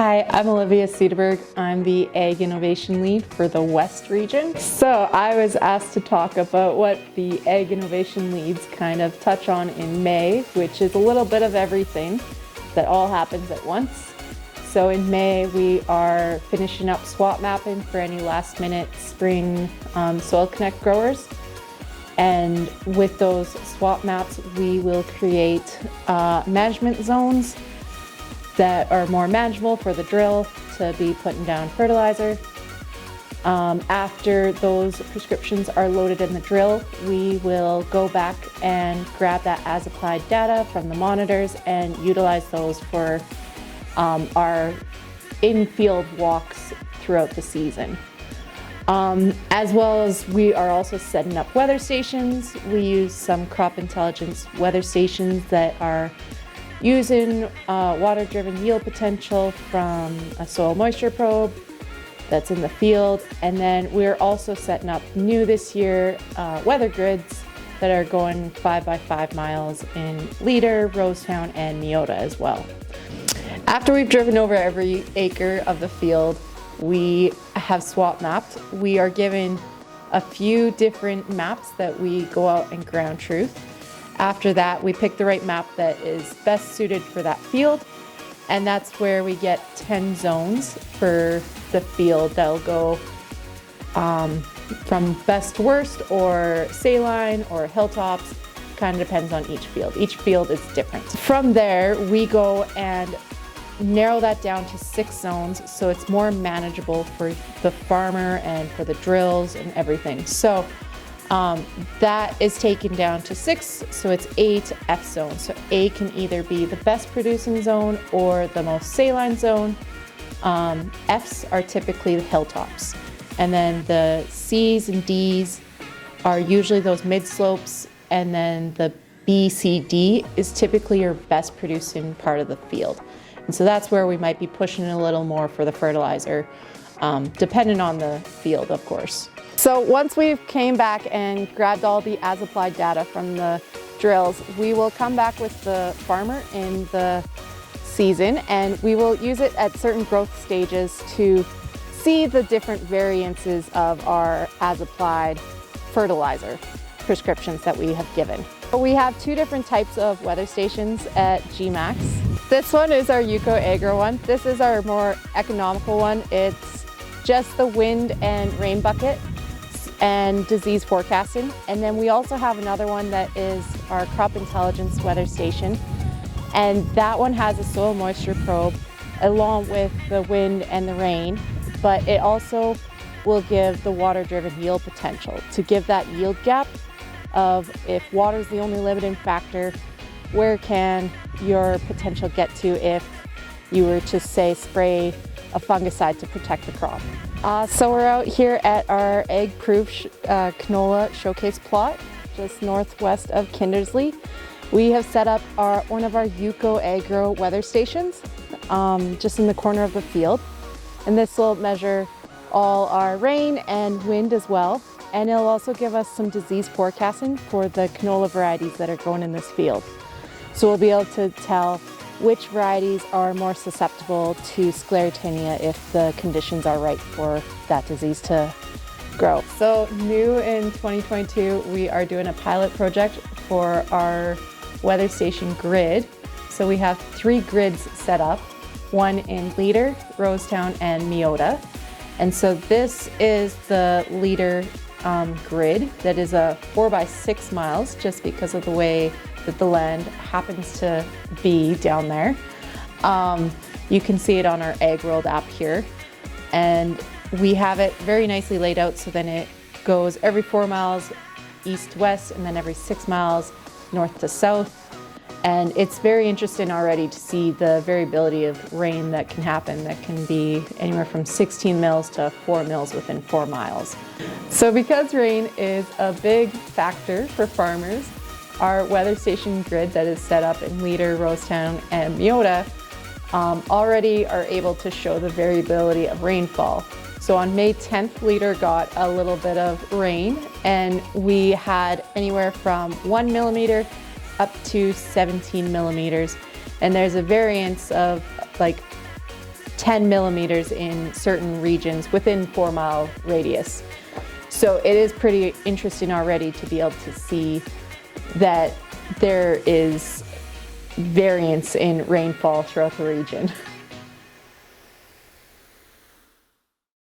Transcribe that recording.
Hi, I'm Olivia Sederberg. I'm the Ag Innovation Lead for the West region. So I was asked to talk about what the Ag Innovation Leads kind of touch on in May, which is a little bit of everything that all happens at once. So in May, we are finishing up swap mapping for any last minute spring Soil Connect growers. And with those swap maps, we will create management zones that are more manageable for the drill to be putting down fertilizer. After those prescriptions are loaded in the drill, we will go back and grab that as applied data from the monitors and utilize those for our in-field walks throughout the season. As well as we are also setting up weather stations. We use some crop intelligence weather stations that are using water-driven yield potential from a soil moisture probe that's in the field. And then we're also setting up new this year weather grids that are going 5 by 5 miles in Leader, Rosetown, and Meota as well. After we've driven over every acre of the field, we have swap mapped. We are given a few different maps that we go out and ground truth. After that, we pick the right map that is best suited for that field. And that's where we get 10 zones for the field that'll go from best to worst or saline or hilltops. Kind of depends on each field. Each field is different. From there, we go and narrow that down to 6 zones so it's more manageable for the farmer and for the drills and everything. So that is taken down to 6, so it's A to F zone. So A can either be the best producing zone or the most saline zone. Fs are typically the hilltops. And then the Cs and Ds are usually those mid slopes, and then the B, C, D is typically your best producing part of the field. And so that's where we might be pushing a little more for the fertilizer, depending on the field, of course. So once we've came back and grabbed all the as-applied data from the drills, we will come back with the farmer in the season, and we will use it at certain growth stages to see the different variances of our as-applied fertilizer prescriptions that we have given. We have 2 different types of weather stations at GMAX. This one is our Yuko Agro one. This is our more economical one. It's just the wind and rain bucket and disease forecasting. And then we also have another one that is our crop intelligence weather station. And that one has a soil moisture probe along with the wind and the rain, but it also will give the water-driven yield potential to give that yield gap of if water is the only limiting factor, where can your potential get to if you were to, say, spray a fungicide to protect the crop. So we're out here at our egg-proof canola showcase plot, just northwest of Kindersley. We have set up one of our Yuko Agro weather stations just in the corner of the field. And this will measure all our rain and wind as well. And it'll also give us some disease forecasting for the canola varieties that are growing in this field. So we'll be able to tell which varieties are more susceptible to sclerotinia if the conditions are right for that disease to grow. So new in 2022, we are doing a pilot project for our weather station grid. So we have 3 grids set up, one in Leader, Rosetown, and Meota. And so this is the Leader grid that is a 4 by 6 miles just because of the way that the land happens to be down there. You can see it on our Ag World app here. And we have it very nicely laid out so then it goes every 4 miles east to west and then every 6 miles north to south. And it's very interesting already to see the variability of rain that can happen. That can be anywhere from 16 mils to 4 mils within 4 miles. So because rain is a big factor for farmers, our weather station grid that is set up in Leader, Rosetown, and Meota already are able to show the variability of rainfall. So on May 10th, Leader got a little bit of rain, and we had anywhere from 1 millimeter up to 17 millimeters. And there's a variance of like 10 millimeters in certain regions within 4-mile radius. So it is pretty interesting already to be able to see that there is variance in rainfall throughout the region.